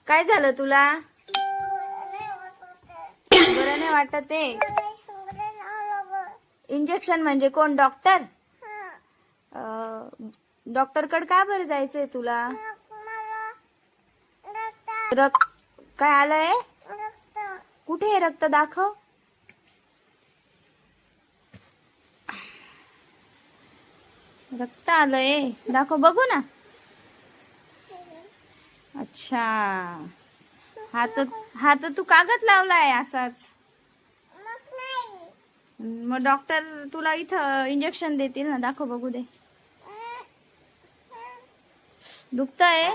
काय झालं तुला? बरं नाही वाटत आहे. इंजेक्शन म्हणजे कोण, डॉक्टर? डॉक्टर कडे का बरं जायचंय तुला? रक्त काय आलंय? कुठे आहे रक्त, दाखव. रक्त आलंय, दाखव बघू ना. अच्छा, हा तर तू कागद लावलाय असाच. मग डॉक्टर तुला इथं इंजेक्शन देतील ना, दाखव बघू दे. दुखतंय?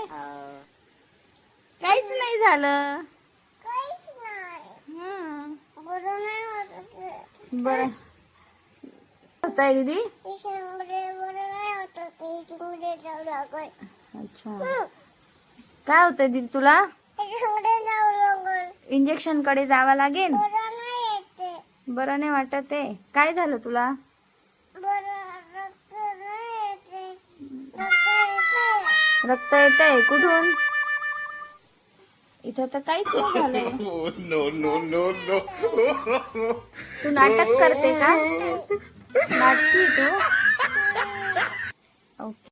काहीच नाही झालं. बरं होतंय दीदी. अच्छा, काय होतंय दीदी तुला? इंजेक्शन कडे जावं लागेल. बरं नाही वाटत आहे. काय झालं तुला? रक्त येतंय कुठून? इथं तर काहीच नाही झालंय. तू नाटक करते का? नाटकी तू. ओके.